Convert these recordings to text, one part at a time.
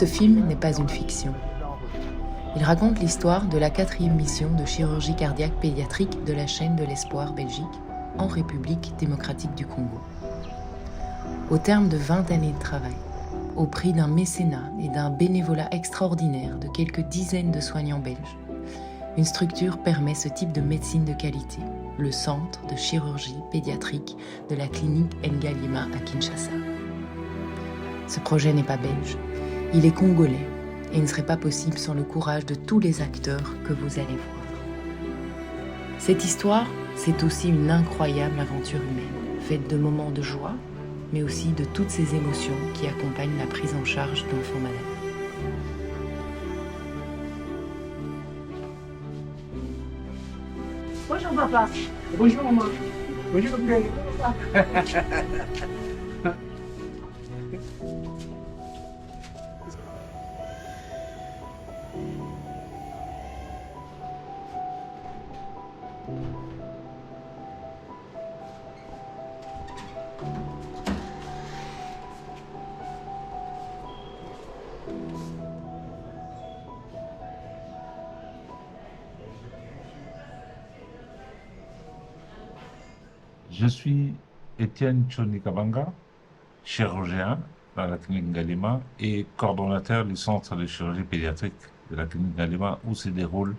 Ce film n'est pas une fiction. Il raconte l'histoire de la 4e mission de chirurgie cardiaque pédiatrique de la chaîne de l'Espoir Belgique en République démocratique du Congo. Au terme de 20 années de travail, au prix d'un mécénat et d'un bénévolat extraordinaire de quelques dizaines de soignants belges, une structure permet ce type de médecine de qualité, le centre de chirurgie pédiatrique de la clinique Ngalima à Kinshasa. Ce projet n'est pas belge, il est congolais et ne serait pas possible sans le courage de tous les acteurs que vous allez voir. Cette histoire, c'est aussi une incroyable aventure humaine, faite de moments de joie, mais aussi de toutes ces émotions qui accompagnent la prise en charge d'enfants malades. Bonjour papa. Bonjour maman. Bonjour papa. Je suis Étienne Tchoni-Kabanga, chirurgien à la clinique Ngalima et coordonnateur du centre de chirurgie pédiatrique de la clinique Ngalima où se déroulent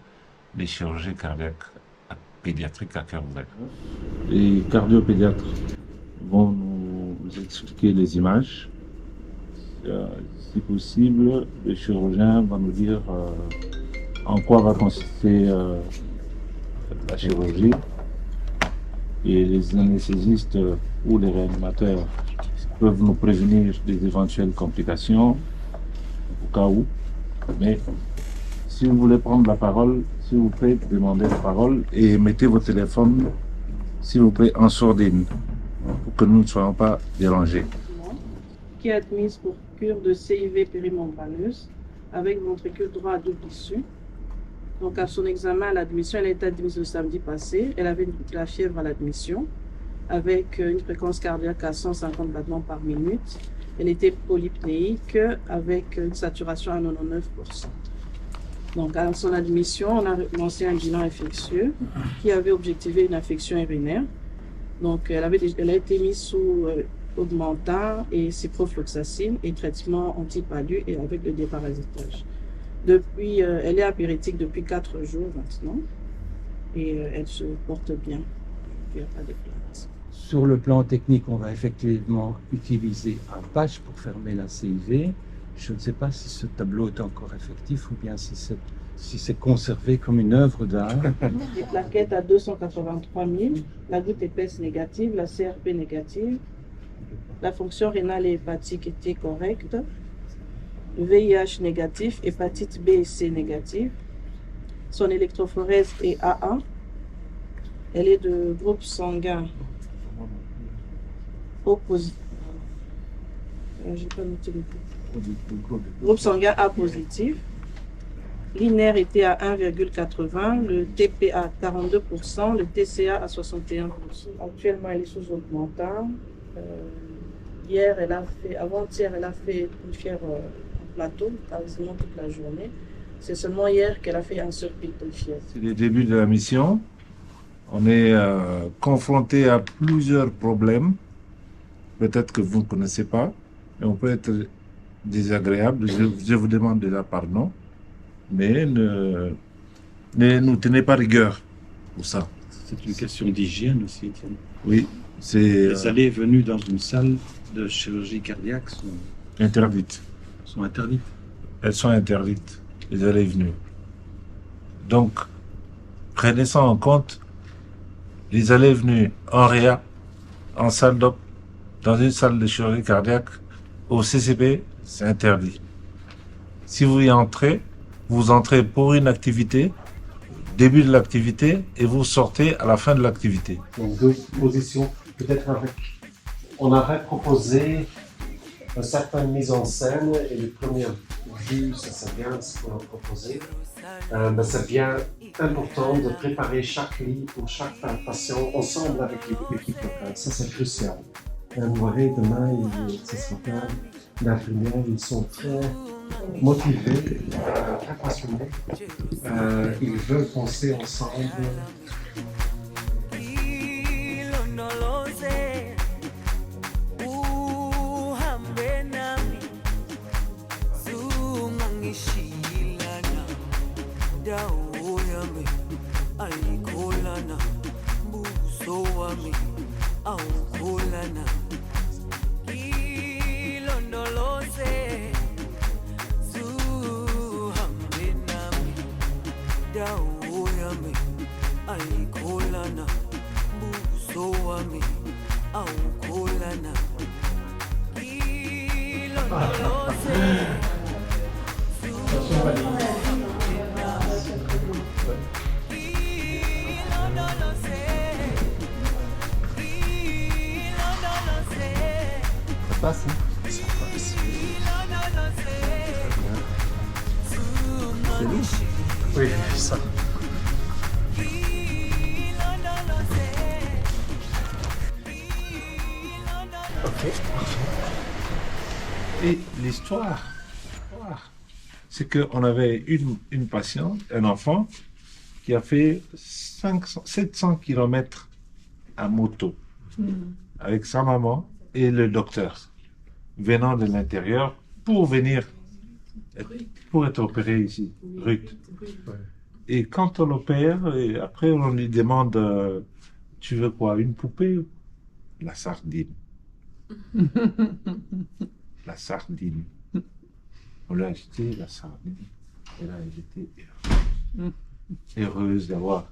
les chirurgies cardiaques pédiatriques à cœur ouvert. Les cardiopédiatres vont nous expliquer les images. Si possible, le chirurgien va nous dire en quoi va consister la chirurgie. Et les anesthésistes ou les réanimateurs peuvent nous prévenir des éventuelles complications, au cas où. Mais si vous voulez prendre la parole, s'il vous plaît, demandez la parole et mettez vos téléphones, s'il vous plaît, en sourdine, pour que nous ne soyons pas dérangés. Qui est admise pour cure de CIV périmembraneuse avec ventricule droit à double issue. Donc à son examen à l'admission, elle a été admise le samedi passé. Elle avait la fièvre à l'admission avec une fréquence cardiaque à 150 battements par minute. Elle était polypnéique avec une saturation à 99%. Donc à son admission, on a lancé un bilan infectieux qui avait objectivé une infection urinaire. Donc elle a été mise sous Augmentin et ciprofloxacine et traitement antipalu et avec le déparasitage. Depuis, elle est apéritique depuis 4 jours maintenant et elle se porte bien. Il n'y a pas de plainte. Sur le plan technique, on va effectivement utiliser un patch pour fermer la CIV. Je ne sais pas si ce tableau est encore effectif ou bien si c'est conservé comme une œuvre d'art. Les plaquettes à 283 000, la goutte épaisse négative, la CRP négative, la fonction rénale et hépatique était correcte. VIH négatif, hépatite B et C négative. Son électrophorèse est AA. Elle est de groupe sanguin O positif. J'ai pas noté le groupe sanguin A positif. L'INR était à 1,80, le TP à 42%, le TCA à 61%. Actuellement, elle est sous augmentin. Avant-hier, elle a fait une fièvre plateau, quasiment toute la journée. C'est seulement hier qu'elle a fait un surpic de fièvre. C'est le début de la mission. On est confronté à plusieurs problèmes, peut-être que vous ne connaissez pas, et on peut être désagréable. Je vous demande déjà pardon, mais ne nous tenez pas rigueur pour ça. C'est une question d'hygiène aussi, Étienne. Oui, c'est Les allées et venues dans une salle de chirurgie cardiaque interdite. sont interdites. Elles sont interdites, les allées et venues. Donc, prenez ça en compte. Les allées et venues en réa, en salle d'op, dans une salle de chirurgie cardiaque, au CCP, c'est interdit. Si vous y entrez, vous entrez pour une activité, début de l'activité, et vous sortez à la fin de l'activité. Donc deux positions, peut-être on avait proposé une certaine mise en scène et le premier vue, ça c'est bien ce qu'on a proposé. Mais c'est bien important de préparer chaque lit pour chaque patient ensemble avec l'équipe locale. Ça c'est crucial. Vous verrez demain, ce sera plein d'infirmières, ils sont très motivés, très passionnés. Ils veulent penser ensemble. Ça passe, hein? Ça passe. C'est lui? Oui, ça. Ok. Et l'histoire, c'est qu'on avait une patiente, un enfant, qui a fait 700 km à moto avec sa maman et le docteur venant de l'intérieur pour être opéré ici, Ruth. Et quand on l'opère, et après on lui demande tu veux quoi, une poupée? La sardine. La sardine. On lui a acheté la sardine. Et là, elle était heureuse d'avoir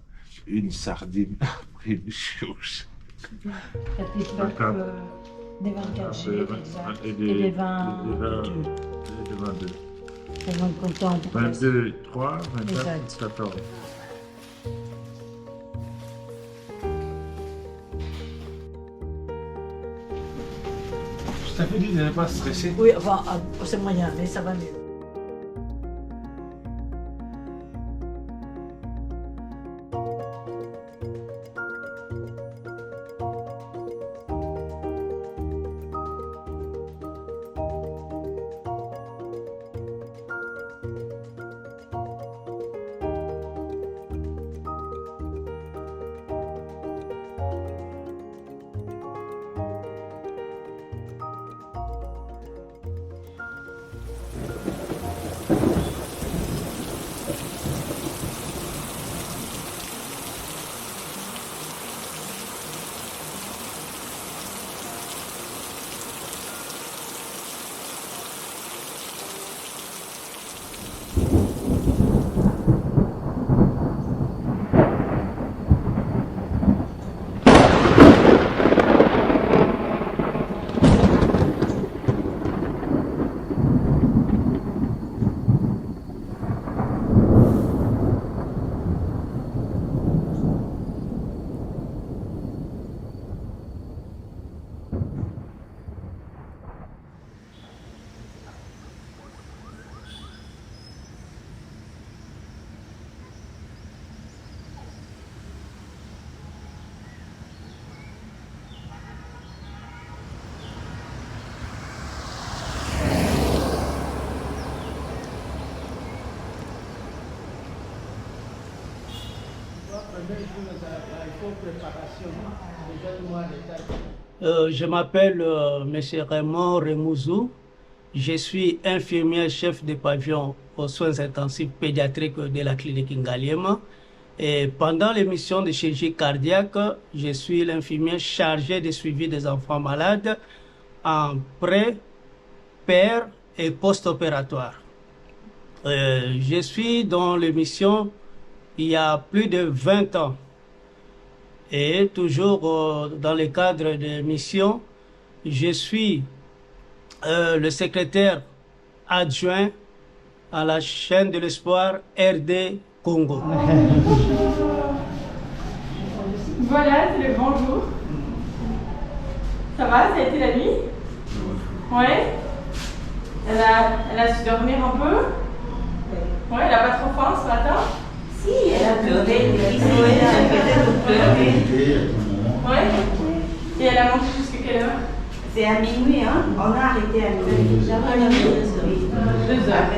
une sardine après une chirurgie. La petite vague des 24 gîtes exact. Et des 22. Des 22. Tellement contente. 22, 3, 24, Exact. 14. Je t'avais dit de ne pas stresser. Oui, enfin, c'est moyen, mais ça va mieux. Je m'appelle M. Raymond Remouzou. Je suis infirmier chef de pavillon aux soins intensifs pédiatriques de la clinique Ngaliema. Et pendant les missions de chirurgie cardiaque, je suis l'infirmier chargé de suivi des enfants malades en pré, per et post-opératoire. Je suis dans les missions il y a plus de 20 ans. Et toujours dans le cadre des missions, je suis le secrétaire adjoint à la chaîne de l'espoir RD Congo. Voilà, c'est le grand jour. Ça va, ça a été la nuit? Ouais. Elle a su dormir un peu? Ouais, elle a pas trop faim ce matin? Si, elle a pleuré, elle a pleurer. Ouais. Et elle a mangé jusqu'à quelle heure? C'est à minuit, hein? On a arrêté à minuit. 2 heures.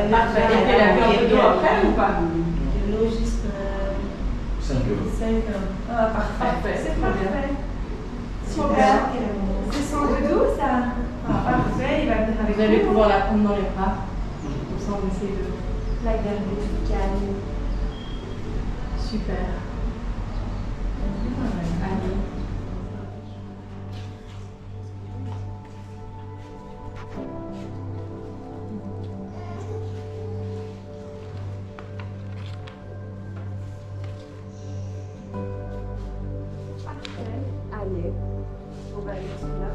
Parfait. Et elle a fait un peu d'eau après ou pas? De l'eau juste 5 euros. 5 heures. Ah, parfait. C'est parfait. Super. Super. C'est son doudou, ça? Ah, parfait. Il va venir avec vous. Vous allez pouvoir la prendre dans les bras. Comme ça, on essaie de La garder calme. Super. Allez. Allez. On va aller là.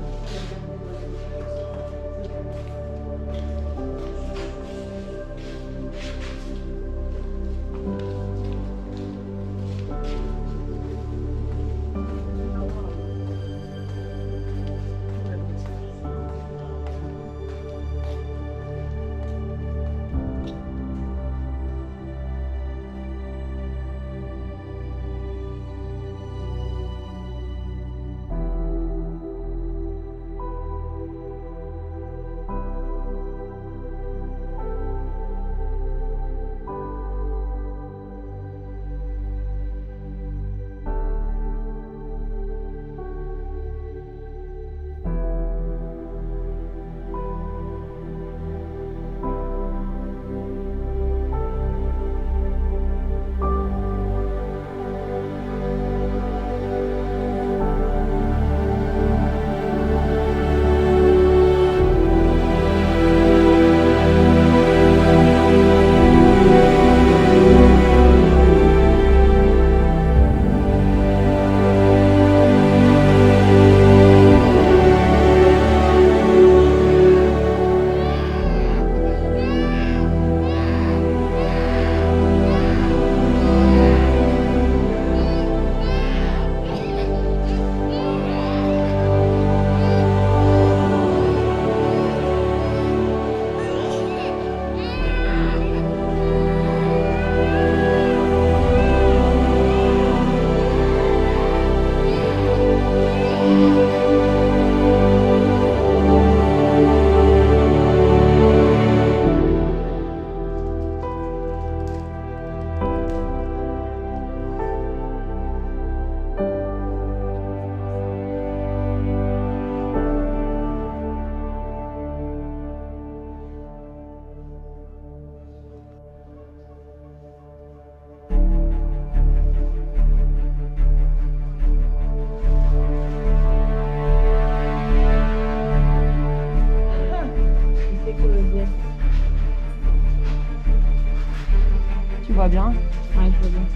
Tu vois bien? Ouais, je vois bien.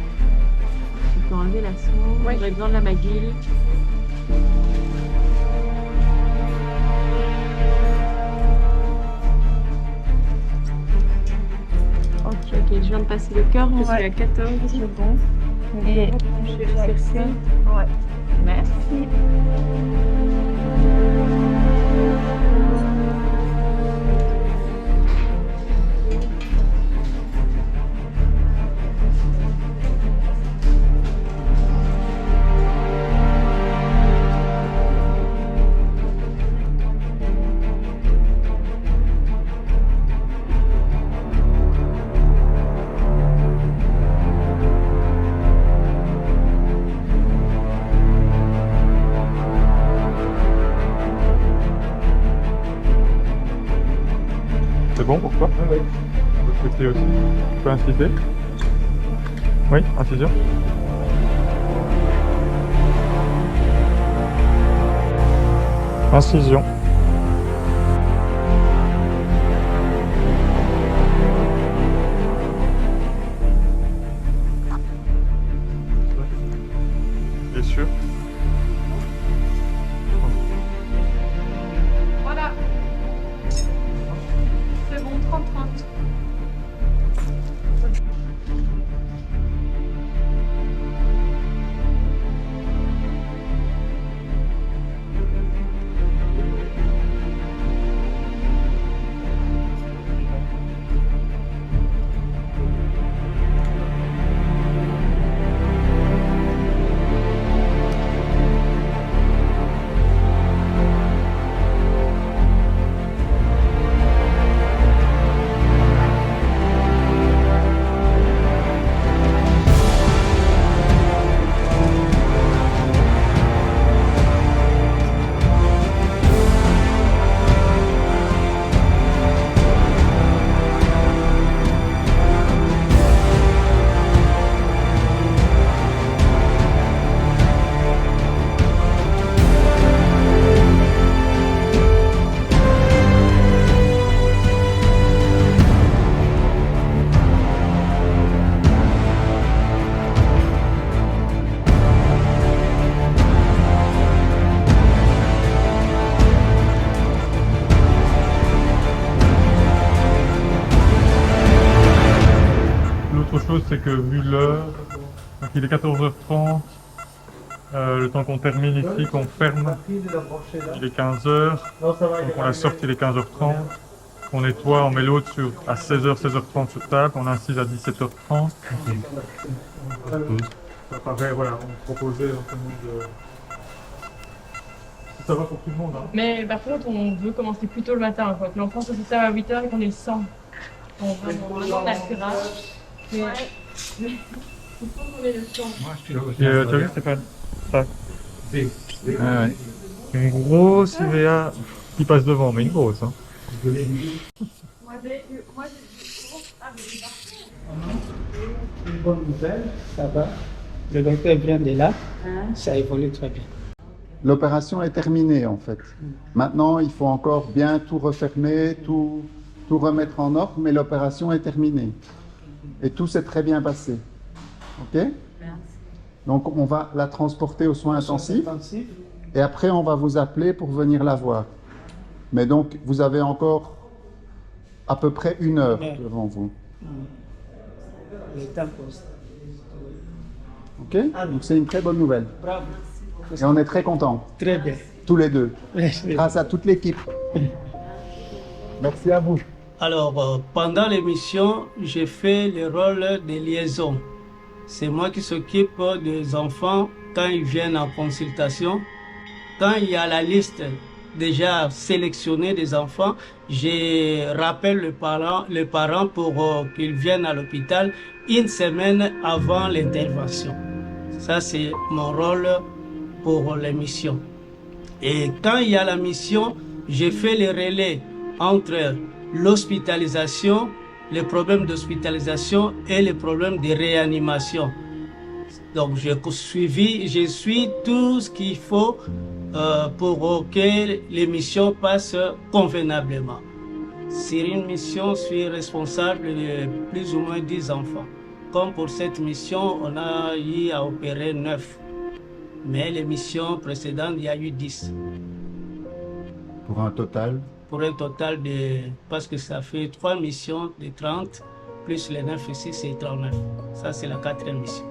Tu peux enlever la sonde. Oui. J'aurais besoin de la baguille. Ok, je viens de passer le cœur, je suis à 14. C'est bon. Et je vais le cercer. Ouais. Merci. C'est bon pour toi? Oui. Votre côté aussi. Tu peux inciser? Oui, incision. Incision. Bien sûr. Voilà. C'est bon, 30-30. c'est que vu l'heure, donc il est 14h30, le temps qu'on termine ici, qu'on ferme, il est 15h, donc on la sortie, il est 15h30, on nettoie, on met l'autre à 16h, 16h30 sur table, on incise à 17h30. Ça paraît, voilà, on proposait un peu de... Ça va pour tout le monde, hein. Mais par contre, on veut commencer plus tôt le matin, quoi. Que l'enfant se serve à 8h et qu'on ait le sang. On va vraiment la curage. Mais il faut qu'on ait le sang. Tu as vu, Stéphane? Ça. Une grosse IVA qui passe devant, mais une grosse, hein. Une bonne nouvelle, ça va. Le docteur vient de là, ça évolue très bien. L'opération est terminée en fait. Maintenant, il faut encore bien tout refermer, tout remettre en ordre, mais l'opération est terminée. Et tout s'est très bien passé. Ok? Donc, on va la transporter aux soins intensifs. Et après, on va vous appeler pour venir la voir. Mais donc, vous avez encore à peu près 1 heure devant vous. Ok? Donc, c'est une très bonne nouvelle. Bravo. Et on est très contents. Très bien. Tous les deux. Grâce à toute l'équipe. Merci à vous. Alors, pendant l'émission, j'ai fait le rôle de liaison. C'est moi qui s'occupe des enfants quand ils viennent en consultation. Quand il y a la liste déjà sélectionnée des enfants, je rappelle les parents pour qu'ils viennent à l'hôpital 1 semaine avant l'intervention. Ça, c'est mon rôle pour l'émission. Et quand il y a la mission, j'ai fait le relais entre l'hospitalisation, les problèmes d'hospitalisation et les problèmes de réanimation. Donc je suis tout ce qu'il faut pour que l'émission passe convenablement. Sur une mission, je suis responsable de plus ou moins 10 enfants. Comme pour cette mission, on a eu à opérer 9. Mais les missions précédentes, il y a eu 10. Pour un total? Pour un total de... Parce que ça fait 3 missions de 30, plus les 9 ici, c'est 39. Ça, c'est la 4e mission.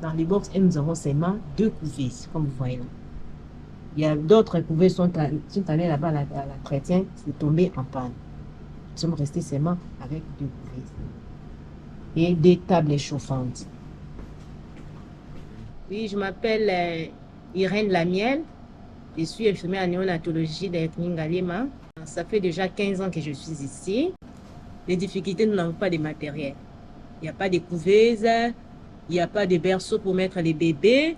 Dans les box, nous avons seulement 2 couvées, comme vous voyez là. Il y a d'autres couvées qui sont allées là-bas à la chrétienne, c'est tombé en panne. Nous sommes restés seulement avec 2 couvées. Et des tables chauffantes. Oui, je m'appelle Irène Lamiel. Je suis infirmière en néonatologie de Ngalema. Ça fait déjà 15 ans que je suis ici. Les difficultés, nous n'avons pas de matériel. Il n'y a pas de couveuse, il n'y a pas de berceau pour mettre les bébés.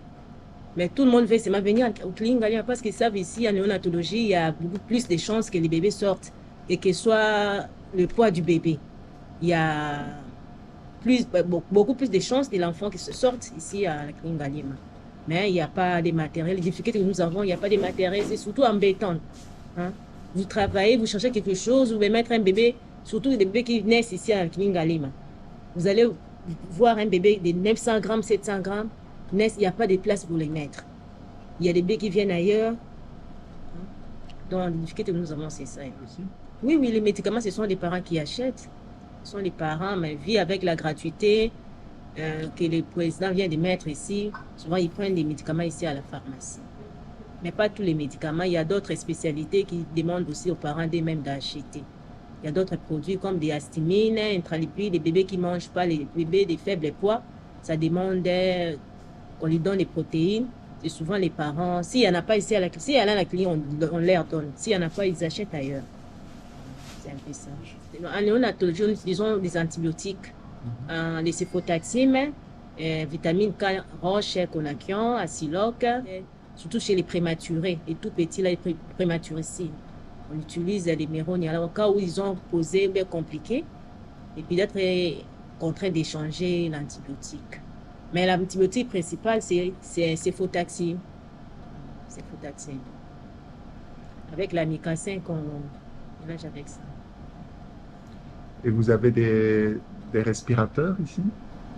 Mais tout le monde veut seulement venir au clinique Ngaliema parce qu'ils savent ici, en néonatologie, il y a beaucoup plus de chances que les bébés sortent et que soit le poids du bébé. Il y a beaucoup plus de chances que l'enfant qui se sorte ici à la clinique Ngaliema. Mais il n'y a pas de matériel. Les difficultés que nous avons, il n'y a pas de matériel. C'est surtout embêtant. Hein? Vous travaillez, vous cherchez quelque chose, vous voulez mettre un bébé, surtout des bébés qui naissent ici à la clinique Ngaliema. Vous allez voir un bébé de 900 grammes, 700 grammes, naissent, il n'y a pas de place pour les mettre. Il y a des bébés qui viennent ailleurs. Donc, la difficulté que nous avons, c'est ça. Oui, les médicaments, ce sont les parents qui achètent. Ce sont les parents, mais vivent avec la gratuité que le président vient de mettre ici. Souvent, ils prennent des médicaments ici à la pharmacie. Mais pas tous les médicaments. Il y a d'autres spécialités qui demandent aussi aux parents d'eux-mêmes d'acheter. Il y a d'autres produits comme des astimines, intralipides, des bébés qui ne mangent pas, les bébés de faible poids. Ça demande qu'on lui donne des protéines. Et souvent, les parents, s'il n'y en a pas ici à la clinique, s'il y en a à la clinique, on leur donne. S'il n'y en a pas, ils achètent ailleurs. C'est un peu ça. En néonatologie, nous utilisons des antibiotiques, les céphaloxime, vitamine K, roche, conakion, acyloc, surtout chez les prématurés, les tout petits, là, les prématuricides. On utilise les méronies au cas où ils ont posé bien compliqué et puis d'être contraint d'échanger l'antibiotique. Mais l'antibiotique principal, c'est céphaloxime. Céphaloxime. Avec l'amicacin qu'on mélange avec ça. Et vous avez des respirateurs ici?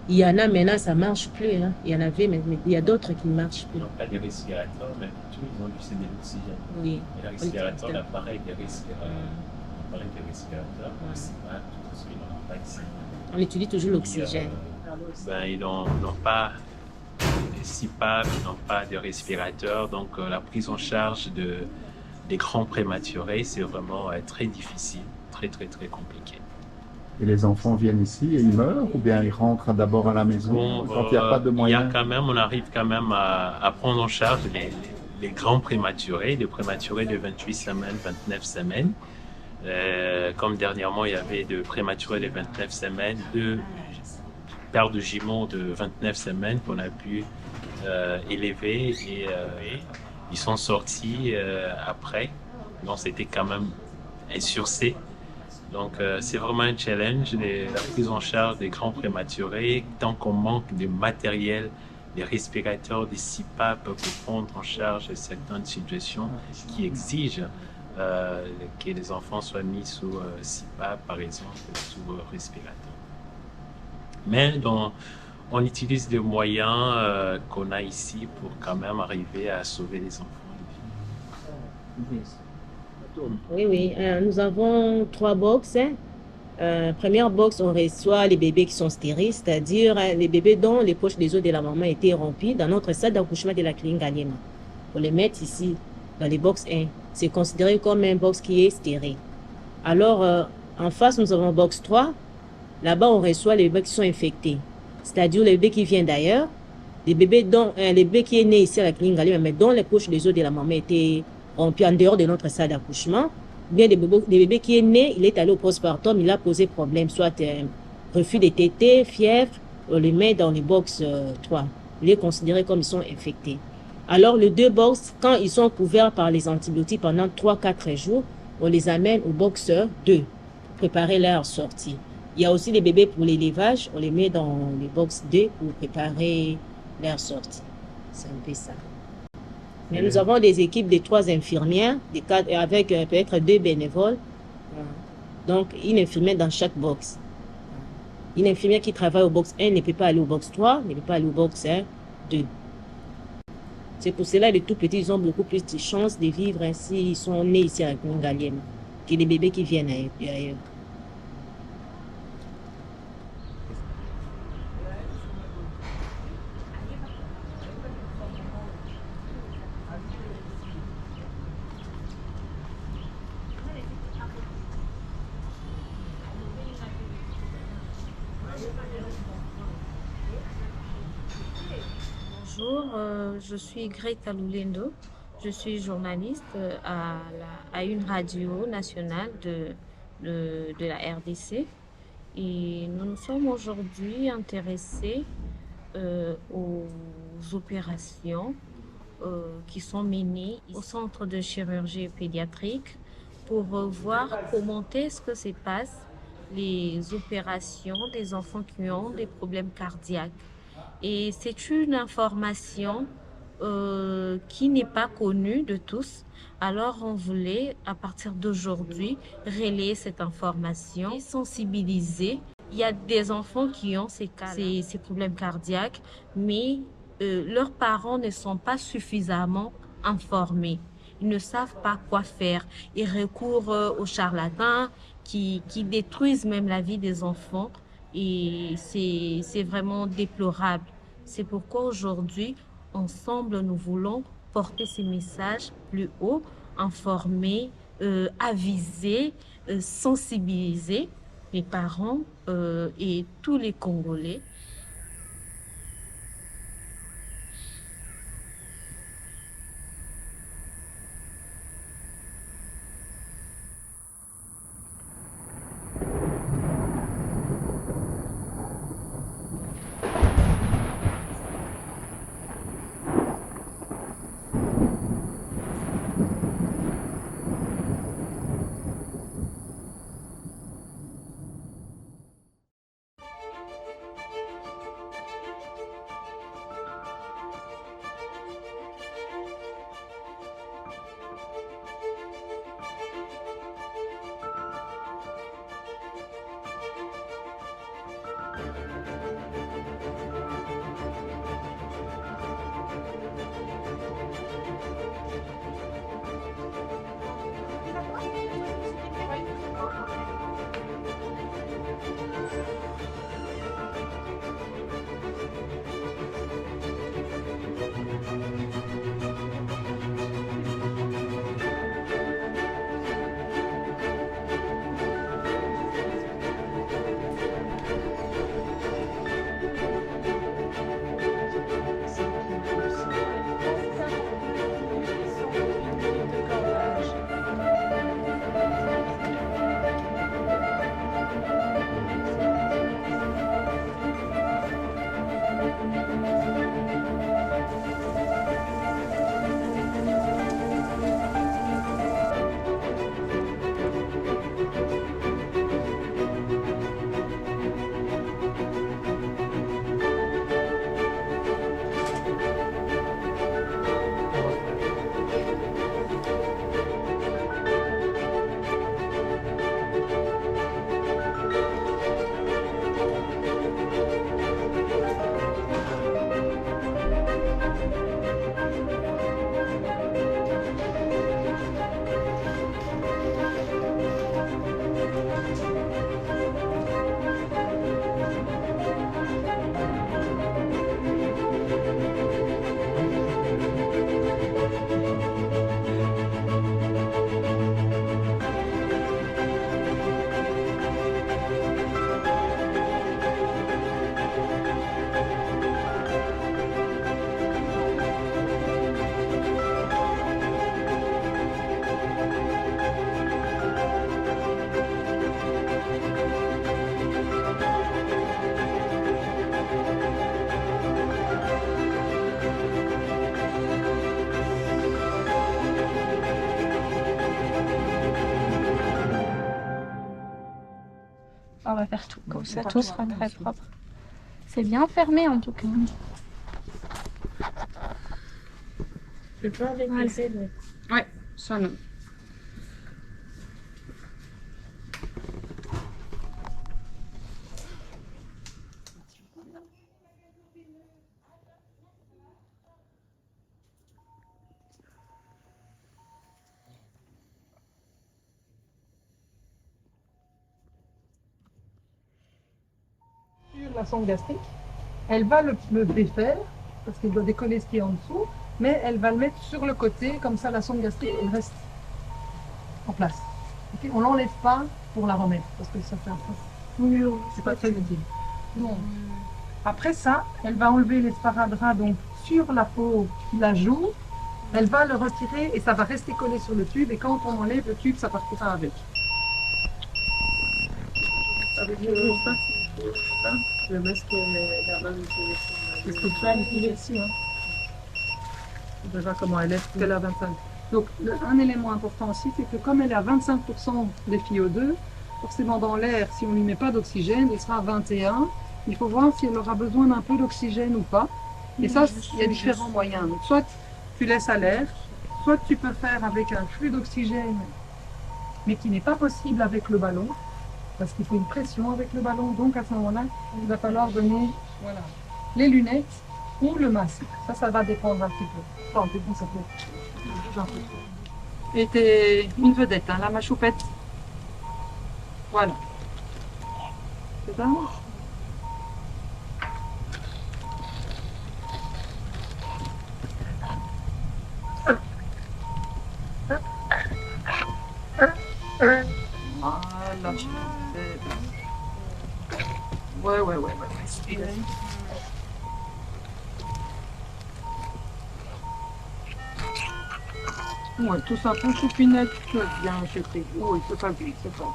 Il y en a maintenant, ça ne marche plus. Hein. Il y en avait, mais il y a d'autres qui ne marchent plus. Ils n'ont pas de respirateurs, mais tous ils ont juste de l'oxygène. Oui. Et le respirateur, l'appareil de respirateurs, aussi, tout ce qu'ils n'ont pas ici. On utilise toujours l'oxygène. Ils n'ont pas de CPAP, ils n'ont pas de respirateur, donc la prise en charge des grands prématurés, c'est vraiment très difficile, très compliqué. Et les enfants viennent ici et ils meurent ou bien ils rentrent d'abord à la maison quand il n'y a pas de moyens? On arrive quand même à prendre en charge les grands prématurés, les prématurés de 28 semaines, 29 semaines. Comme dernièrement, il y avait de prématurés de 29 semaines, 2 paires de jumeaux de 29 semaines qu'on a pu élever et ils sont sortis après. Donc c'était quand même un sursis. Donc c'est vraiment un challenge, la prise en charge des grands prématurés, tant qu'on manque de matériel, des respirateurs, des CPAP pour prendre en charge certaines situations qui exigent que les enfants soient mis sous CPAP, par exemple, sous respirateur. Mais on utilise des moyens qu'on a ici pour quand même arriver à sauver les enfants. Oui. Nous avons 3 box. Première box, on reçoit les bébés qui sont stériles, c'est-à-dire les bébés dont les poches des os de la maman étaient remplies dans notre salle d'accouchement de la clinique Ngaliema. On les met ici, dans les box 1. C'est considéré comme un box qui est stérile. Alors, en face, nous avons box 3. Là-bas, on reçoit les bébés qui sont infectés, c'est-à-dire les bébés qui viennent d'ailleurs, les bébés qui est né ici à la clinique Ngaliema, mais dont les poches des os de la maman étaient rompues en dehors de notre salle d'accouchement. Bien des bébés qui est né, il est allé au postpartum, il a posé problème, soit refus de tétés, fièvre, on les met dans les box 3. Il est considéré comme ils sont infectés. Alors, les 2 box, quand ils sont couverts par les antibiotiques pendant 3-4 jours, on les amène au box 2 pour préparer leur sortie. Il y a aussi les bébés pour l'élevage, on les met dans les box 2 pour préparer leur sortie. C'est un peu ça. Mais nous avons des équipes de 3 infirmières, avec peut-être 2 bénévoles. Donc, une infirmière dans chaque box. Une infirmière qui travaille au box 1 ne peut pas aller au box 3, ne peut pas aller au box 2. C'est pour cela que les tout petits ils ont beaucoup plus de chances de vivre ainsi. Ils sont nés ici à la clinique Ngaliema que les bébés qui viennent ailleurs. Bonjour, je suis Greta Lulendo. Je suis journaliste à une radio nationale de la RDC. Et nous nous sommes aujourd'hui intéressés aux opérations qui sont menées au centre de chirurgie pédiatrique pour voir comment est-ce que se passent les opérations des enfants qui ont des problèmes cardiaques. Et c'est une information qui n'est pas connue de tous. Alors on voulait, à partir d'aujourd'hui, relayer cette information et sensibiliser. Il y a des enfants qui ont ces problèmes cardiaques, mais leurs parents ne sont pas suffisamment informés. Ils ne savent pas quoi faire. Ils recourent aux charlatans qui détruisent même la vie des enfants. Et c'est vraiment déplorable. C'est pourquoi aujourd'hui, ensemble, nous voulons porter ces messages plus haut, informer, aviser, sensibiliser les parents et tous les Congolais. On va faire tout, comme ça tout sera très propre. C'est bien fermé en tout cas. Tu peux avec les aides. Ouais, ça non. La sonde gastrique, elle va le défaire parce qu'elle doit décoller ce qui est en dessous, mais elle va le mettre sur le côté, comme ça la sonde gastrique elle reste en place. Okay, on l'enlève pas pour la remettre parce que ça fait un peu. C'est pas très utile. Donc, après ça, elle va enlever l'esparadrap donc sur la peau qui la joue, elle va le retirer et ça va rester collé sur le tube et quand on enlève le tube, ça partira avec. avec le masque là-bas, c'est structurel, il est ici. Hein. Déjà comment elle est, elle a 25. Donc un élément important aussi, c'est que comme elle est à 25% des FiO2, forcément dans l'air, si on ne lui met pas d'oxygène, il sera à 21. Il faut voir si elle aura besoin d'un peu d'oxygène ou pas. Et ça, il y a différents moyens. Donc, soit tu laisses à l'air, soit tu peux faire avec un flux d'oxygène, mais qui n'est pas possible avec le ballon, parce qu'il faut une pression avec le ballon. Donc à ce moment-là, il va falloir donner les lunettes ou le masque. Ça va dépendre un petit peu. Enfin, ça peut un peu. Et t'es une vedette, hein, là, ma choupette. Voilà. C'est ça? Voilà. Ouais. Ouais, tout ça, ton choupinette, bien jeté. Oui, c'est pas bien, c'est pas.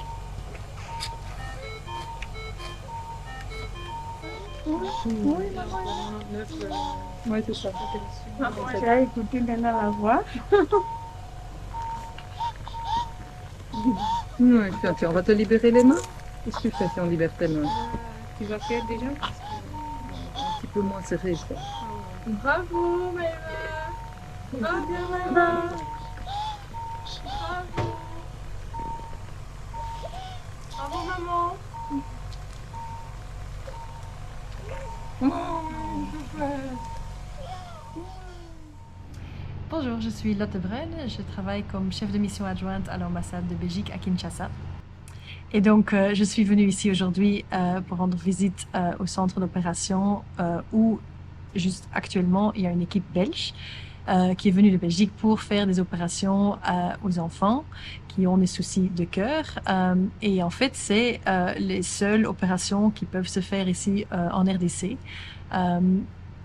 Oui, c'est ça. J'ai écouté maintenant la voix. Oui, tiens, on va te libérer les mains. Qu'est-ce que tu fais si on libère tes mains? Tu vas faire déjà? Un petit peu moins serré, je crois. Bravo, Maëva. Bravo, bien, Maëva. Bravo. Bravo, maman. Bonjour, je suis Lotte Bruin, je travaille comme chef de mission adjointe à l'ambassade de Belgique à Kinshasa. Et donc, je suis venue ici aujourd'hui pour rendre visite au centre d'opération où, juste actuellement, il y a une équipe belge qui est venue de Belgique pour faire des opérations aux enfants qui ont des soucis de cœur. Et en fait, c'est les seules opérations qui peuvent se faire ici en RDC.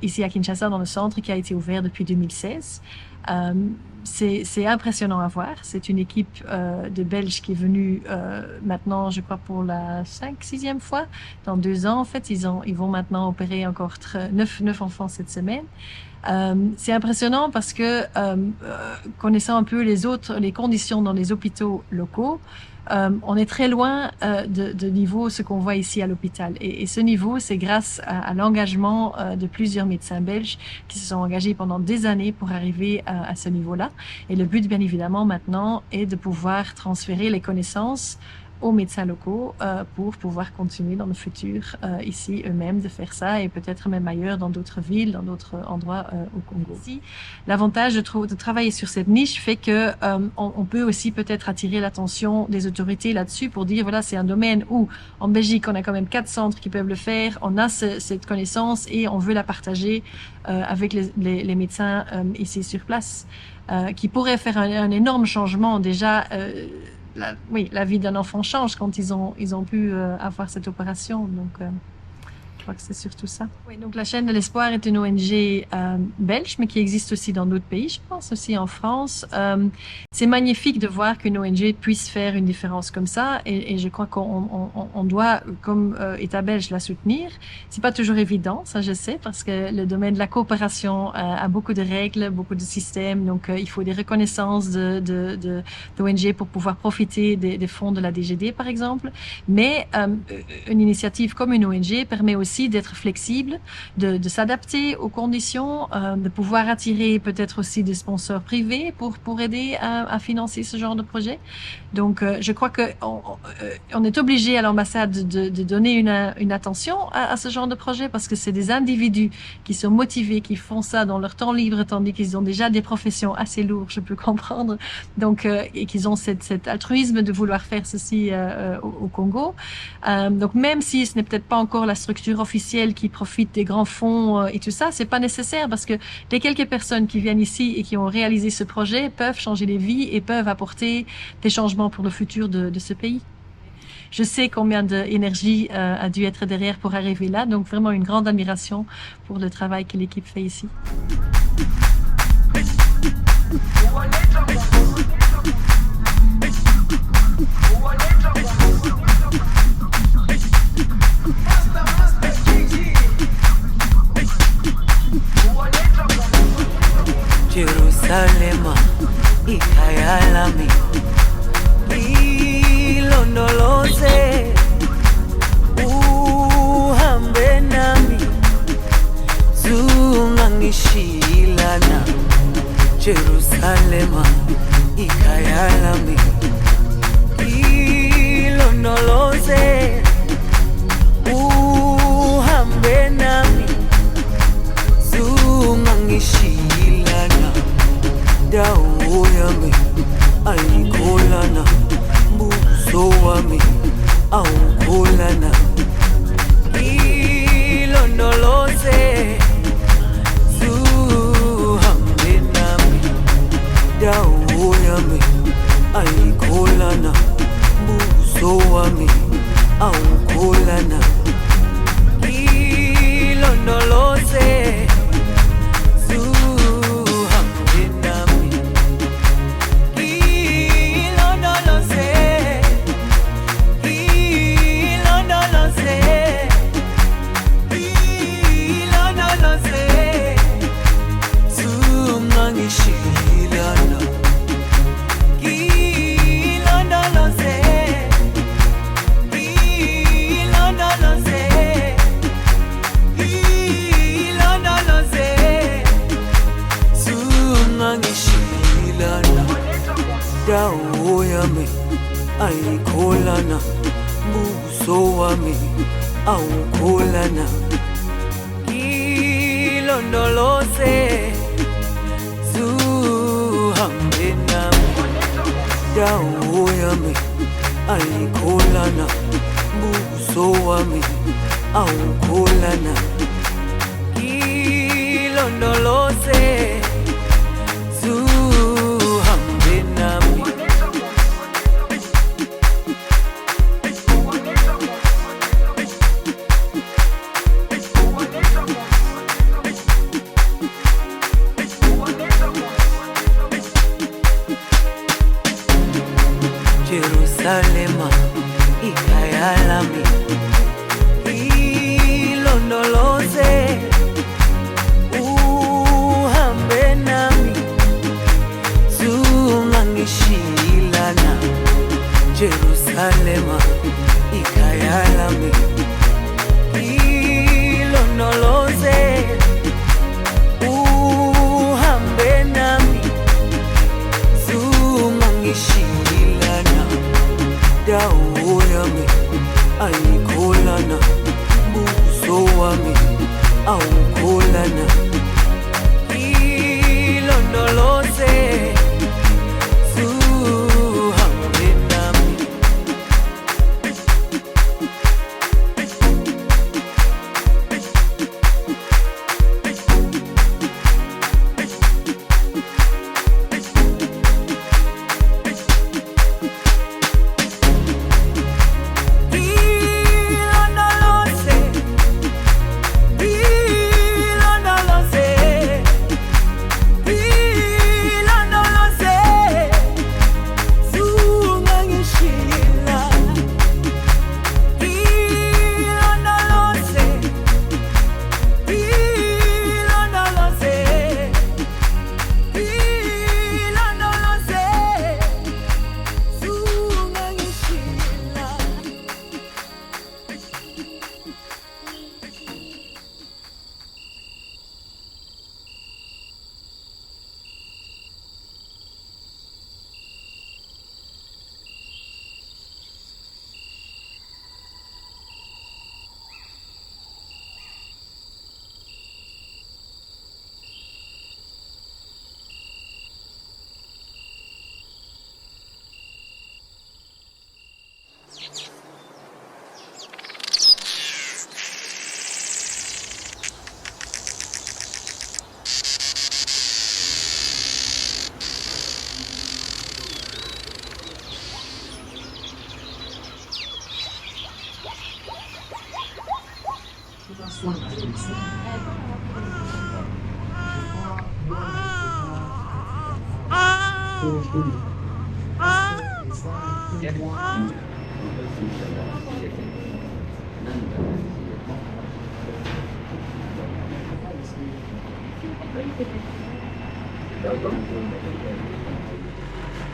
Ici à Kinshasa, dans le centre qui a été ouvert depuis 2016. C'est impressionnant à voir. C'est une équipe de Belges qui est venue maintenant, je crois, pour la 6e fois. Dans 2 ans, en fait, ils vont maintenant opérer encore 9 enfants cette semaine. C'est impressionnant parce que, connaissant un peu les conditions dans les hôpitaux locaux, on est très loin de niveau ce qu'on voit ici à l'hôpital. Et ce niveau, c'est grâce à l'engagement de plusieurs médecins belges qui se sont engagés pendant des années pour arriver à ce niveau-là. Et le but, bien évidemment, maintenant, est de pouvoir transférer les connaissances aux médecins locaux pour pouvoir continuer dans le futur ici eux-mêmes de faire ça et peut-être même ailleurs dans d'autres villes, dans d'autres endroits au Congo. Ici, l'avantage de travailler sur cette niche fait que on peut aussi peut-être attirer l'attention des autorités là-dessus pour dire voilà, c'est un domaine où en Belgique on a quand même 4 centres qui peuvent le faire, on a cette connaissance et on veut la partager avec les médecins ici sur place qui pourraient faire un énorme changement déjà. La vie d'un enfant change quand ils ont pu avoir cette opération. Donc, je crois que c'est surtout ça. Oui, donc la chaîne de l'espoir est une ONG belge, mais qui existe aussi dans d'autres pays, je pense aussi en France. C'est magnifique de voir qu'une ONG puisse faire une différence comme ça, et je crois qu'on doit, comme État belge, la soutenir. C'est pas toujours évident, ça je sais, parce que le domaine de la coopération a beaucoup de règles, beaucoup de systèmes, donc il faut des reconnaissances d'ONG pour pouvoir profiter des fonds de la DGD, par exemple. Mais une initiative comme une ONG permet aussi d'être flexible, de s'adapter aux conditions, de pouvoir attirer peut-être aussi des sponsors privés pour aider à financer ce genre de projet. Donc, je crois que on est obligé à l'ambassade de donner une attention à ce genre de projet parce que c'est des individus qui sont motivés, qui font ça dans leur temps libre, tandis qu'ils ont déjà des professions assez lourdes, je peux comprendre. Donc, et qu'ils ont cet altruisme de vouloir faire ceci au Congo. Donc, même si ce n'est peut-être pas encore la structure officielle qui profite des grands fonds et tout ça, c'est pas nécessaire parce que les quelques personnes qui viennent ici et qui ont réalisé ce projet peuvent changer les vies et peuvent apporter des changements pour le futur de ce pays. Je sais combien d'énergie a dû être derrière pour arriver là, donc vraiment une grande admiration pour le travail que l'équipe fait ici. Jerusalema ikhaya lami ilondoloze uhambe nami zungangishilana Jerusalema ikhaya lami ilondoloze uhambe nami zungangishilana dawo yami ayikholana buso wami awukholana ilondoloze zuhambe nami dawo yami ayikholana buso wami awukholana ilondoloze dawo yami ayikholana buso wami awukholana ilondoloze zuhambe nami dawo yami ayikholana buso wami awukholana ilondoloze Jerusalema ikhaya lami ilondoloze uhambe nami zungangishilana Jerusalema ikhaya lami ilondoloze uhambe nami zungangishilana dawo yami ayikholana buso wami awukholana ilondoloze zuhambe nami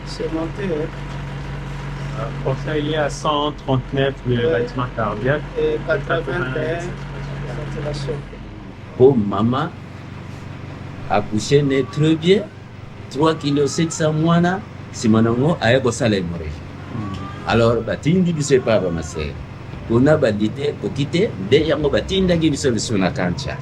C'est monté, pour ça, il est à 139 le battement cardiaque et 81 saturation. Pour maman, accouché né très bien, 3 kg 700 mois, si mon a ego salé mourir. Alors, batindi bise pas ma sœur. On a badité, kokité, de yango batinda gi bise sur la cancha.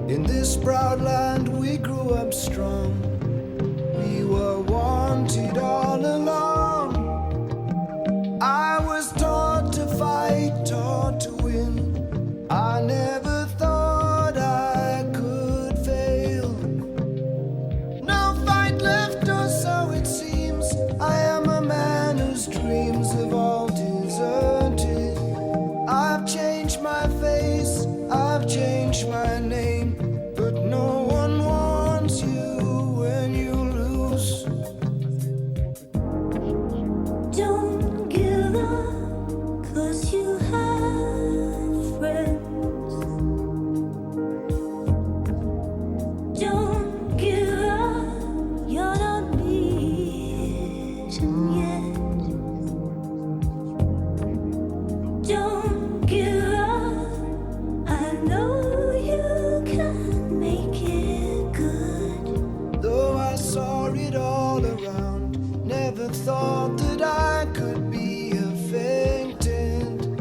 In this proud land we grew up strong. We were wanted all along. I was taught to fight, taught to win. I never thought I could fail. No fight left, or so it seems. I am a man whose dreams have all deserted. I've changed my face, I've changed my name. No one wants you when you lose. Don't give up, 'cause you have friends. Don't give up, you're not beaten yet. Don't give up, I know you can make it good. Though I saw it all around, never thought that I could be affected.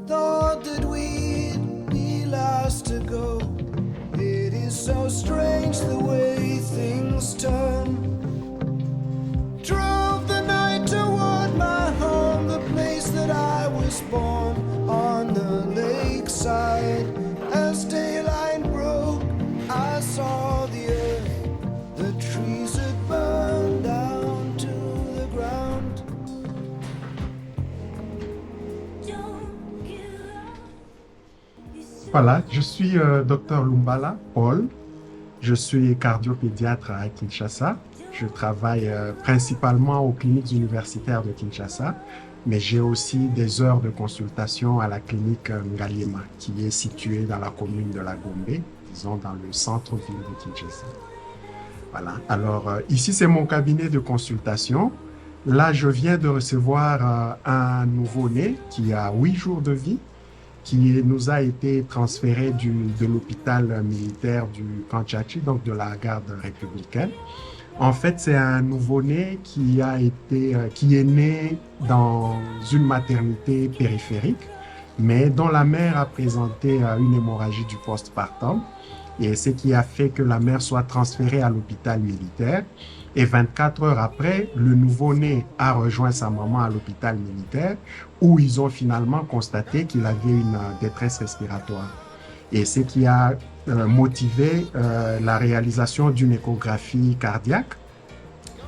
Thought that we'd be last to go. It is so strange the way things turn. Drove the night toward my home, the place that I was born, on the lakeside. As daylight broke, I saw the earth, the trees had burned down to the ground. Voilà, je suis Dr Lumbala Paul. Je suis cardiopédiatre à Kinshasa. Je travaille principalement aux cliniques universitaires de Kinshasa, mais j'ai aussi des heures de consultation à la clinique Ngaliema, qui est située dans la commune de la Gombe, disons dans le centre-ville de Kinshasa. Voilà, alors ici c'est mon cabinet de consultation. Là, je viens de recevoir un nouveau-né qui a 8 jours de vie, qui nous a été transféré de l'hôpital militaire du Camp Tchatchi, donc de la garde républicaine. En fait, c'est un nouveau-né qui est né dans une maternité périphérique, mais dont la mère a présenté une hémorragie du postpartum, et ce qui a fait que la mère soit transférée à l'hôpital militaire. Et 24 heures après, le nouveau-né a rejoint sa maman à l'hôpital militaire, où ils ont finalement constaté qu'il avait une détresse respiratoire. Et ce qui a motivé la réalisation d'une échographie cardiaque.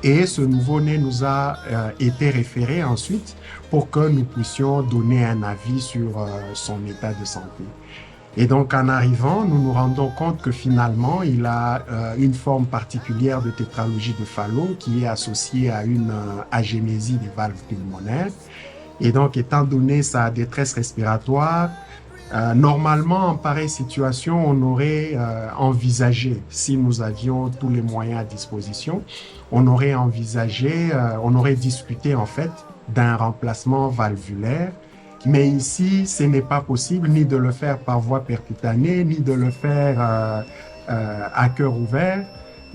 Et ce nouveau-né nous a été référé ensuite pour que nous puissions donner un avis sur son état de santé. Et donc, en arrivant, nous nous rendons compte que finalement, il a une forme particulière de tétralogie de Fallot qui est associée à une agénésie des valves pulmonaires. Et donc, étant donné sa détresse respiratoire, normalement, en pareille situation, on aurait envisagé, si nous avions tous les moyens à disposition, on aurait discuté en fait d'un remplacement valvulaire. Mais ici, ce n'est pas possible ni de le faire par voie percutanée, ni de le faire à cœur ouvert.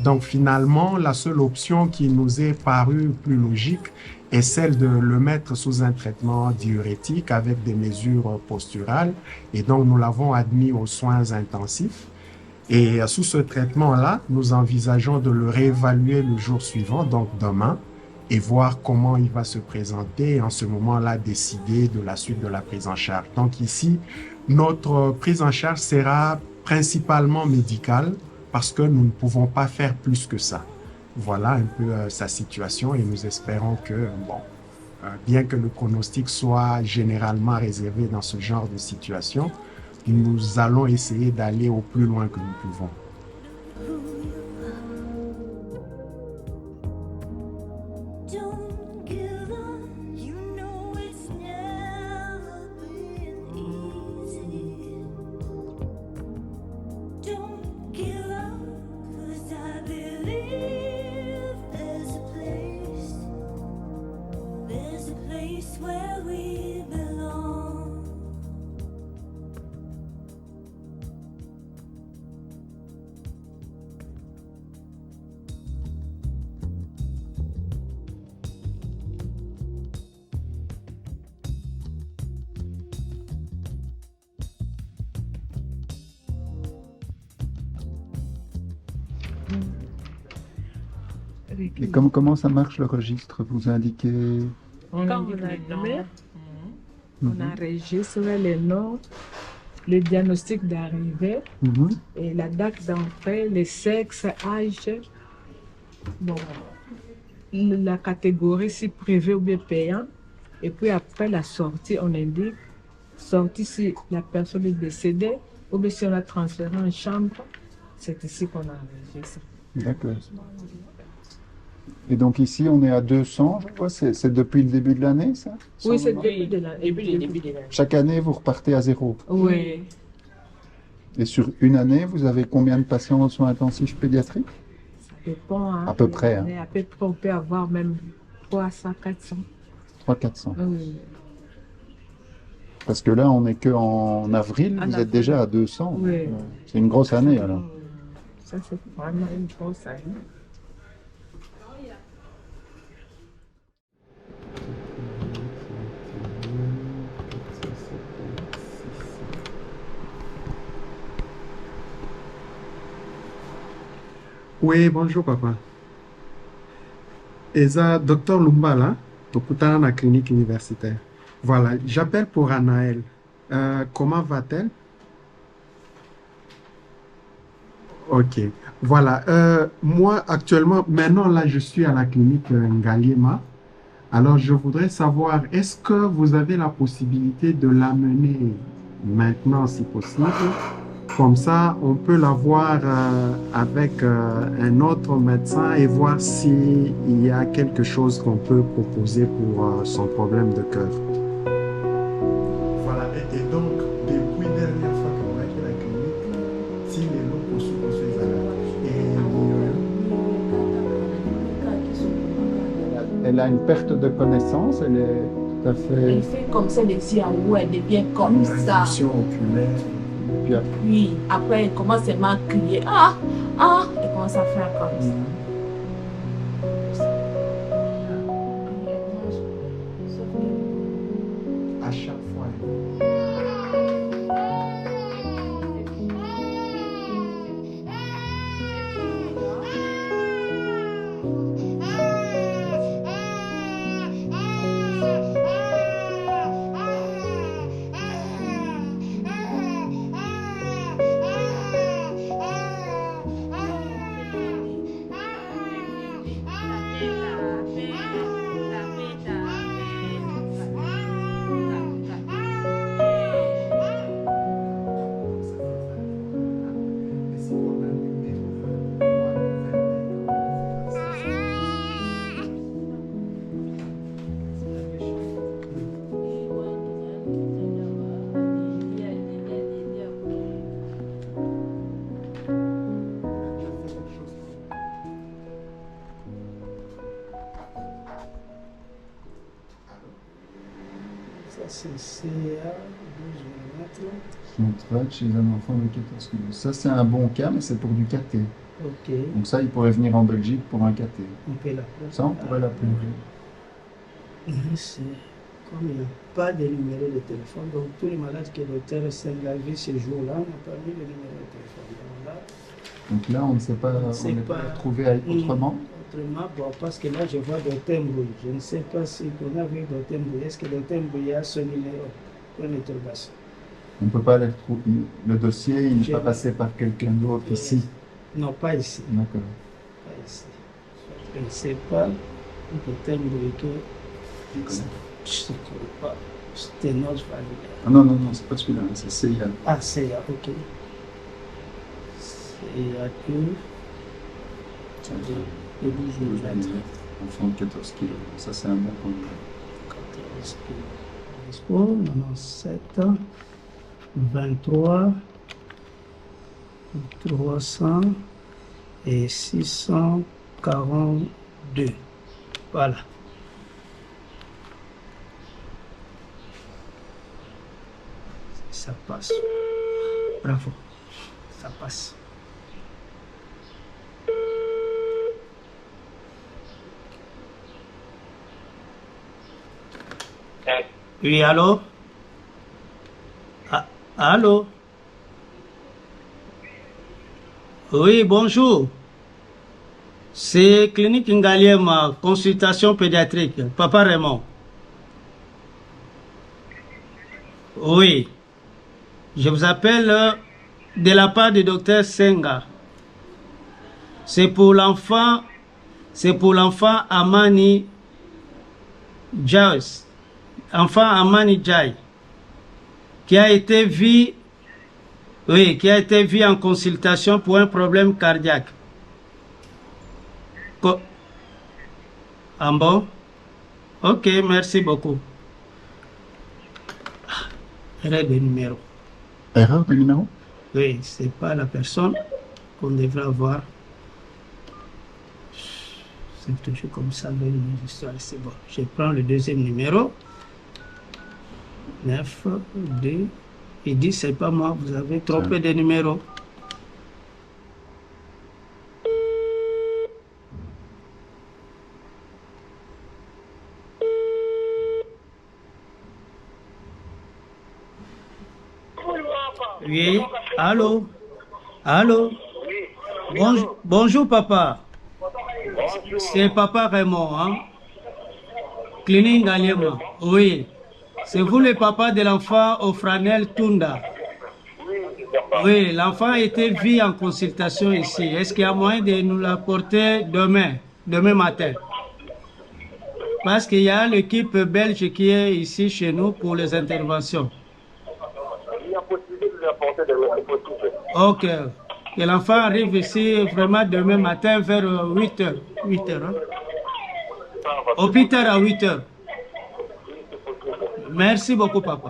Donc finalement, la seule option qui nous est parue plus logique est celle de le mettre sous un traitement diurétique avec des mesures posturales. Et donc nous l'avons admis aux soins intensifs. Et sous ce traitement-là, nous envisageons de le réévaluer le jour suivant, donc demain, et voir comment il va se présenter et en ce moment-là décider de la suite de la prise en charge. Donc ici, notre prise en charge sera principalement médicale parce que nous ne pouvons pas faire plus que ça. voilà un peu sa situation et nous espérons que, bon, bien que le pronostic soit généralement réservé dans ce genre de situation, nous allons essayer d'aller au plus loin que nous pouvons. Et comment ça marche le registre? Vous indiquez... Quand on arrive, on enregistre les noms, le diagnostic d'arrivée et la date d'entrée, le sexe, âge, bon, la catégorie si privée ou bien payant. Et puis après la sortie, on indique sortie si la personne est décédée ou bien si on a transféré en chambre, c'est ici qu'on enregistre. D'accord. Et donc ici, on est à 200, je vois, c'est depuis le début de l'année, ça? Oui, c'est depuis de l'année. Chaque année, vous repartez à zéro? Oui. Et sur une année, vous avez combien de patients en soins intensifs pédiatriques? Ça dépend. Hein. À peu près. Hein. À peu près, on peut avoir même 300, 400. 300-400. Oui. Parce que là, on n'est qu'en avril, vous êtes déjà à 200. Oui. C'est une grosse année, alors. Ça, c'est vraiment une grosse année. Oui, bonjour papa. Eza Dr Lumbala, tokutana na clinique universitaire. Voilà, j'appelle pour Anaël. Comment va-t-elle? Ok, voilà. Moi, actuellement, maintenant, là, je suis à la clinique Ngaliema. Alors, je voudrais savoir, est-ce que vous avez la possibilité de l'amener maintenant, si possible? Comme ça, on peut la voir avec un autre médecin et voir s'il y a quelque chose qu'on peut proposer pour son problème de cœur. Voilà, et donc, depuis la dernière fois qu'on a été à la clinique, si les locaux sont elle a une perte de connaissance, elle est tout à fait... Elle fait comme ça, les yeux en haut, elle devient comme ça. Oculaire. Puis après, elle commence seulement à crier. Ah, ah, elle commence à faire comme ça. À chaque fois. C'est CA 12 chez un enfant de 14 kg. Ça, c'est un bon cas, mais c'est pour du KT. Ok. Donc ça, il pourrait venir en Belgique pour un KT. On peut l'appeler. Ça, on pourrait l'appeler. C'est comme il n'y a pas de numéro de téléphone, donc tous les malades que le docteur Sengavi ce jour-là n'ont pas mis le numéro de téléphone. Donc là, on ne sait pas, on n'est pas trouvé autrement. Autrement, bon, parce que là, je vois Dr Mbouy. Je ne sais pas si on a vu Dr Mbouy. Est-ce que Dr Mbouy a ce numéro pour une interrogation? On ne peut pas le trouver. Le dossier, il n'est pas passé par quelqu'un d'autre ici. Non, pas ici. D'accord. Pas ici. Je ne sais pas le terme de que je ne connais pas. Sténose valvulaire. Ah non, c'est pas celui-là, c'est CIA. Ah, CIA, ok. CIA que. Et 12 mm. Enfant de 14 kg. Ça, c'est un bon point. 14 kg. 97, 23, 300 et 642. Voilà. Ça passe. Bravo. Ça passe. Oui, allô? Ah, allô? Oui, bonjour. C'est Clinique Ngaliema, consultation pédiatrique. Papa Raymond. Oui. Je vous appelle de la part du docteur Senga. C'est pour l'enfant Amani Jai. Enfant Amani Jai. Qui a été vu en consultation pour un problème cardiaque. Ah bon? Ok, merci beaucoup. Erreur de numéro. Erreur de numéro? Oui, c'est pas la personne qu'on devrait avoir. C'est toujours comme ça dans une histoire. C'est bon. Je prends le deuxième numéro. 9, 2. Il dit c'est pas moi, vous avez trompé de numéro. Oui, allô? Allô? Bonjour papa. C'est papa Raymond, hein? Clinique Ngaliema. Oui. C'est vous le papa de l'enfant au Franel Tunda. Oui, l'enfant a été vu en consultation ici. Est-ce qu'il y a moyen de nous l'apporter demain matin? Parce qu'il y a l'équipe belge qui est ici chez nous pour les interventions. Il y a possibilité de l'apporter demain, c'est possible. Ok. Que l'enfant arrive ici vraiment demain matin vers 8h. 8h, hein? Au plus tard à 8h. Merci beaucoup, papa.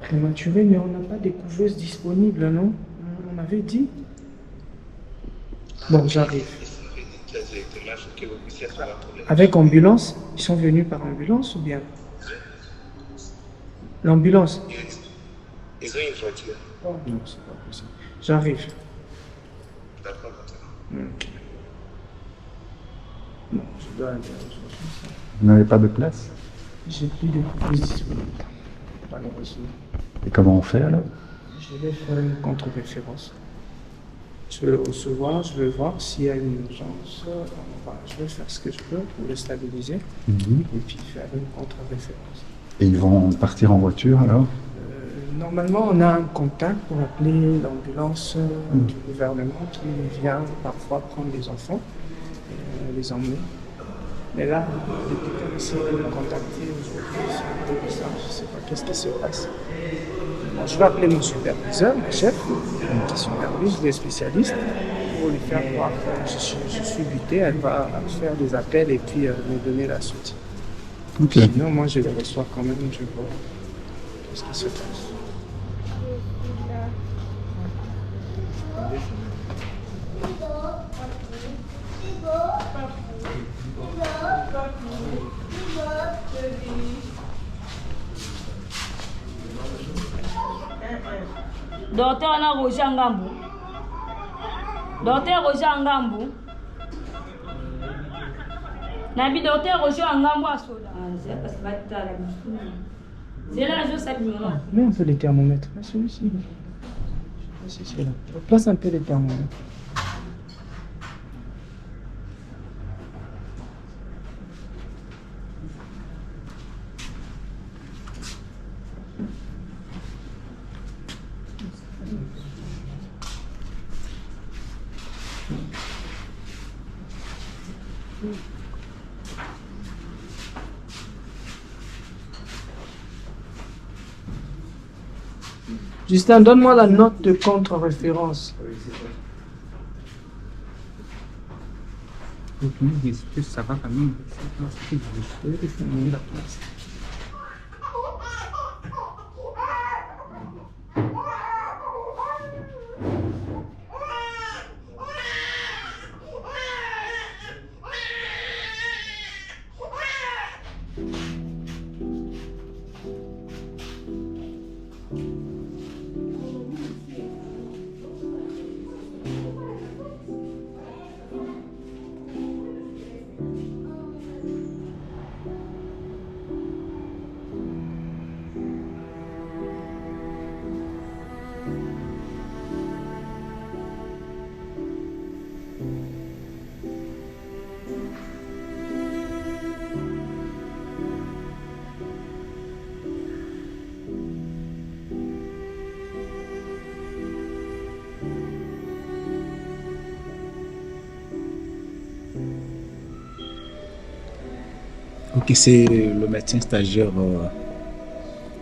Prématuré, mais on n'a pas de couveuse disponible, non? On avait dit. Bon, j'arrive. Avec ambulance? Ils sont venus par ambulance ou bien? L'ambulance? Ils ont une voiture. Oh non, c'est pas possible. J'arrive. D'accord, Ok. Non, je dois aller. Vous n'avez pas de place? J'ai plus de couveuse disponible, malheureusement. Et comment on fait alors? Je vais faire une contre-référence. Je vais le recevoir, je vais voir s'il y a une urgence. Enfin, je vais faire ce que je peux pour le stabiliser et puis faire une contre-référence. Et ils vont partir en voiture alors? Normalement, on a un contact pour appeler l'ambulance du gouvernement qui vient parfois prendre les enfants et les emmener. Mais là, depuis qu'on essaie de le contacter aujourd'hui, c'est un peu bizarre, je ne sais pas qu'est-ce qui se passe. Bon, je vais appeler mon superviseur, mon chef, qui supervise les spécialistes, pour lui faire voir que je suis buté. Elle va faire des appels et puis me donner la suite. Okay. Sinon, moi, je les reçois quand même, je vois ce qui se passe. Docteur na Roger Ngambu. Docteur Roger Ngambu. Nabi docteur Roger Ngambu à Soda. C'est parce que va être à la bouche. C'est là je sais plus. Mets un peu les thermomètres. Celui-ci. C'est celui-là. Place un peu les thermomètres. Justin, donne-moi la note de contre-référence. Ça va quand même. Ok, c'est le médecin stagiaire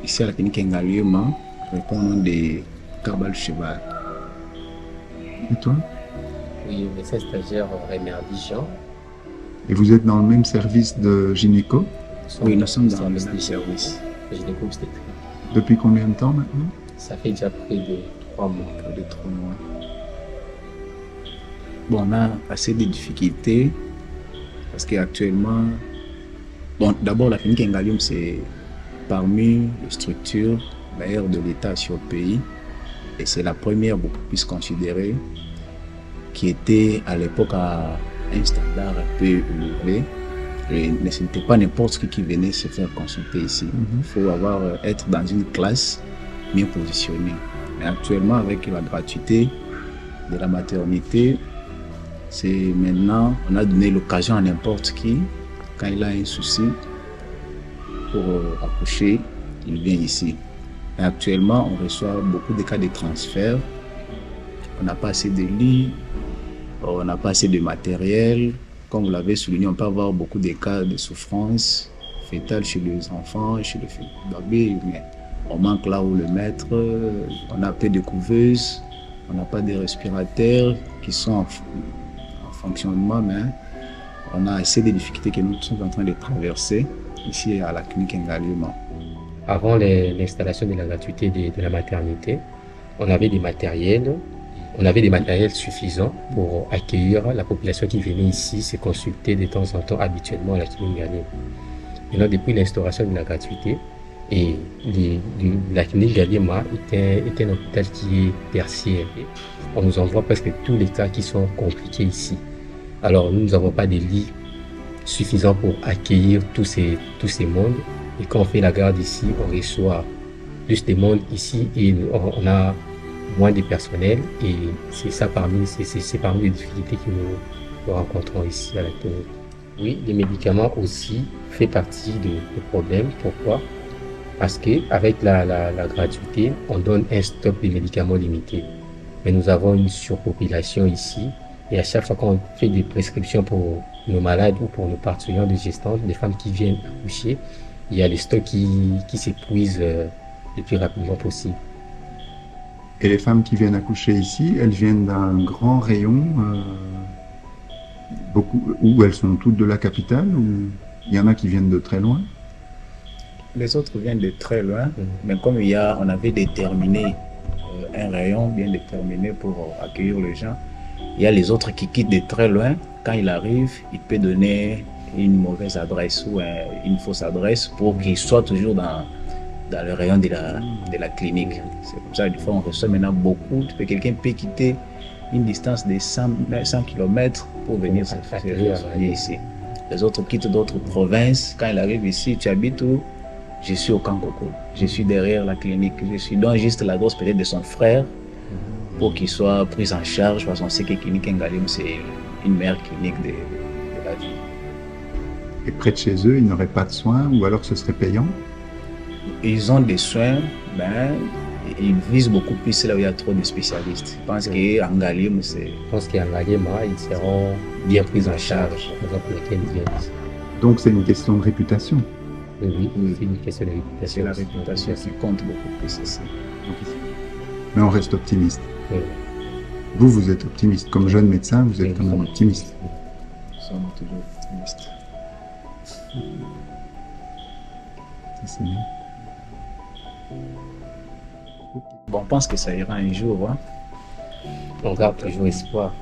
ici à la clinique Ngaliema, répondant des Carbal Cheval. Et toi? Oui, médecin stagiaire Rémerdi Jean. Et vous êtes dans le même service de gynéco? Oui, nous sommes dans le même service. Gynéco-obstétrique. Depuis combien de temps maintenant? Ça fait déjà près de 3 mois. Près de 3 mois. Bon, on a assez de difficultés parce qu'actuellement, bon, d'abord la clinique Ngaliema, c'est parmi les structures d'ailleurs de l'État sur le pays et c'est la première beaucoup plus considérée qui était à l'époque à un standard un peu élevé. Et ce n'était pas n'importe qui venait se faire consulter ici. Il faut être dans une classe bien positionnée. Mais actuellement, avec la gratuité de la maternité, c'est maintenant, on a donné l'occasion à n'importe qui, quand il a un souci pour accoucher, il vient ici. Et actuellement, on reçoit beaucoup de cas de transfert. On n'a pas assez de lits, on n'a pas assez de matériel. Comme vous l'avez souligné, on peut avoir beaucoup de cas de souffrance fétale chez les enfants, chez les bébés, mais on manque là où le mettre. On a peu de couveuses, on n'a pas de respirateurs qui sont en fonctionnement, mais on a assez de difficultés que nous sommes en train de traverser ici à la clinique Ngaliema. Avant l'installation de la gratuité de la maternité, on avait des matériels. On avait des matériels suffisants pour accueillir la population qui venait ici se consulter de temps en temps habituellement à la clinique Ngaliema. Maintenant, depuis l'instauration de la gratuité, et la clinique Ngaliema est un hôpital qui est tertiaire. On nous envoie presque tous les cas qui sont compliqués ici. Alors, nous n'avons pas de lits suffisants pour accueillir tous ces mondes. Et quand on fait la garde ici, on reçoit plus de monde ici et on a moins de personnel et c'est parmi les difficultés que nous rencontrons ici à la clinique. Oui, les médicaments aussi fait partie du problème. Pourquoi? Parce qu'avec la gratuité, on donne un stock de médicaments limité. Mais nous avons une surpopulation ici et à chaque fois qu'on fait des prescriptions pour nos malades ou pour nos partenaires de gestantes, des femmes qui viennent accoucher, il y a des stocks qui s'épuisent le plus rapidement possible. Et les femmes qui viennent accoucher ici, elles viennent d'un grand rayon, où elles sont toutes de la capitale, ou il y en a qui viennent de très loin? Les autres viennent de très loin, mais comme on avait déterminé un rayon bien déterminé pour accueillir les gens, il y a les autres qui quittent de très loin. Quand il arrive, il peut donner une mauvaise adresse ou une fausse adresse pour qu'il soit toujours dans le rayon de la clinique. C'est comme ça, des fois, on reçoit maintenant beaucoup. Quelqu'un peut quitter une distance de 100 km pour venir se faire ici. Les autres quittent d'autres provinces. Quand il arrive ici, tu habites où? Je suis au Kankoko. Je suis derrière la clinique. Je suis dans juste la grosse peut-être de son frère pour qu'il soit pris en charge parce qu'on sait que la clinique Ngaliema, c'est une meilleure clinique de la ville. Et près de chez eux, ils n'auraient pas de soins ou alors ce serait payant? Ils ont des soins, mais ils visent beaucoup plus là où il y a trop de spécialistes. Je pense qu'en Gallium, c'est... Je pense qu'en Gallium, ils seront bien pris en charge, par exemple, lesquels ils viennent ici. Donc c'est une question de réputation. Oui, c'est une question de réputation. La réputation qui compte beaucoup plus ici. Mais on reste optimiste. Oui. Vous êtes optimiste. Comme jeune médecin, vous êtes quand même optimiste. Nous sommes toujours optimistes. Ça, c'est bien. Bon, on pense que ça ira un jour. Hein. On garde toujours espoir.